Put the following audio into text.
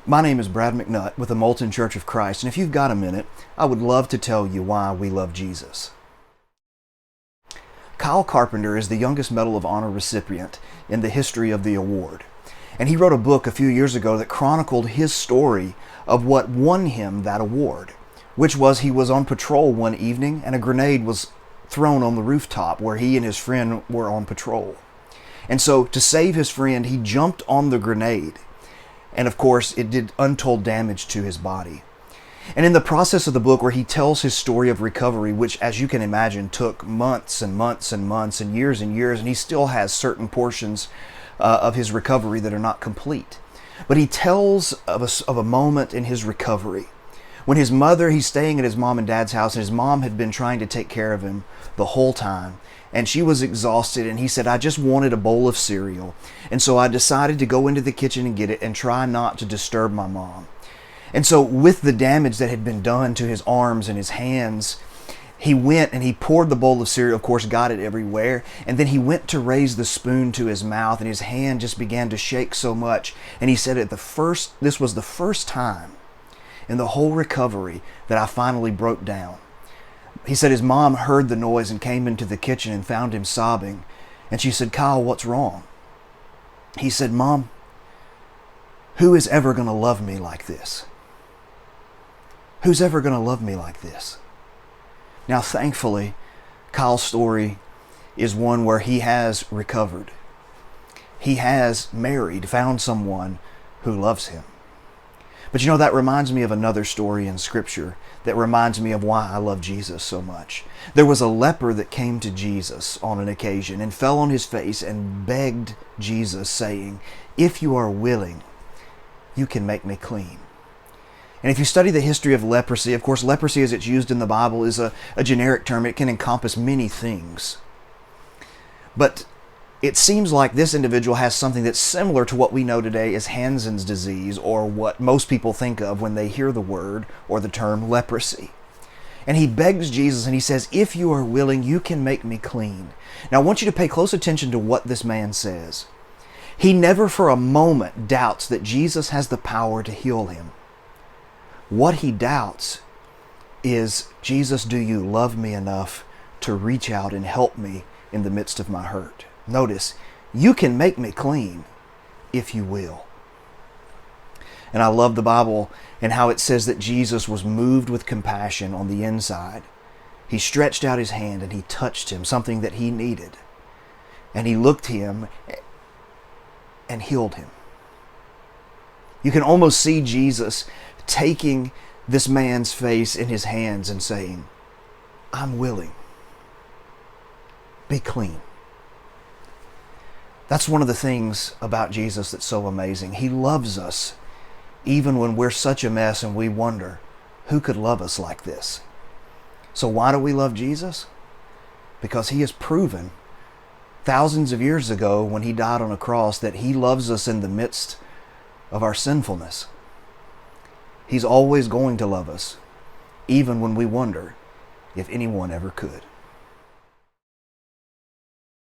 My name is Brad McNutt with the Moulton Church of Christ, and if you've got a minute, I would love to tell you why we love Jesus. Kyle Carpenter is the youngest Medal of Honor recipient in the history of the award, and he wrote a book a few years ago that chronicled his story of what won him that award, which was he was on patrol one evening and a grenade was thrown on the rooftop where he and his friend were on patrol. And so to save his friend, he jumped on the grenade. And of course, it did untold damage to his body. And in the process of the book where he tells his story of recovery, which as you can imagine took months and months and months and years, and he still has certain portions of his recovery that are not complete. But he tells of a moment in his recovery when he's staying at his mom and dad's house, and his mom had been trying to take care of him the whole time. And she was exhausted, and he said, I just wanted a bowl of cereal. And so I decided to go into the kitchen and get it and try not to disturb my mom. And so with the damage that had been done to his arms and his hands, he went and he poured the bowl of cereal, of course, got it everywhere. And then he went to raise the spoon to his mouth, and his hand just began to shake so much. And he said this was the first time in the whole recovery that I finally broke down. He said his mom heard the noise and came into the kitchen and found him sobbing. And she said, Kyle, what's wrong? He said, Mom, who is ever going to love me like this? Who's ever going to love me like this? Now, thankfully, Kyle's story is one where he has recovered. He has married, found someone who loves him. But you know, that reminds me of another story in Scripture that reminds me of why I love Jesus so much. There was a leper that came to Jesus on an occasion and fell on his face and begged Jesus, saying, if you are willing, you can make me clean. And if you study the history of leprosy, of course, leprosy as it's used in the Bible is a generic term. It can encompass many things. But it seems like this individual has something that's similar to what we know today as Hansen's disease, or what most people think of when they hear the word or the term leprosy. And he begs Jesus and he says, if you are willing, you can make me clean. Now I want you to pay close attention to what this man says. He never for a moment doubts that Jesus has the power to heal him. What he doubts is, Jesus, do you love me enough to reach out and help me in the midst of my hurt? Notice, you can make me clean if you will. And I love the Bible and how it says that Jesus was moved with compassion on the inside. He stretched out his hand and he touched him, something that he needed. And he looked him and healed him. You can almost see Jesus taking this man's face in his hands and saying, I'm willing. Be clean. That's one of the things about Jesus that's so amazing. He loves us even when we're such a mess and we wonder, who could love us like this? So why do we love Jesus? Because he has proven thousands of years ago when he died on a cross that he loves us in the midst of our sinfulness. He's always going to love us, even when we wonder if anyone ever could.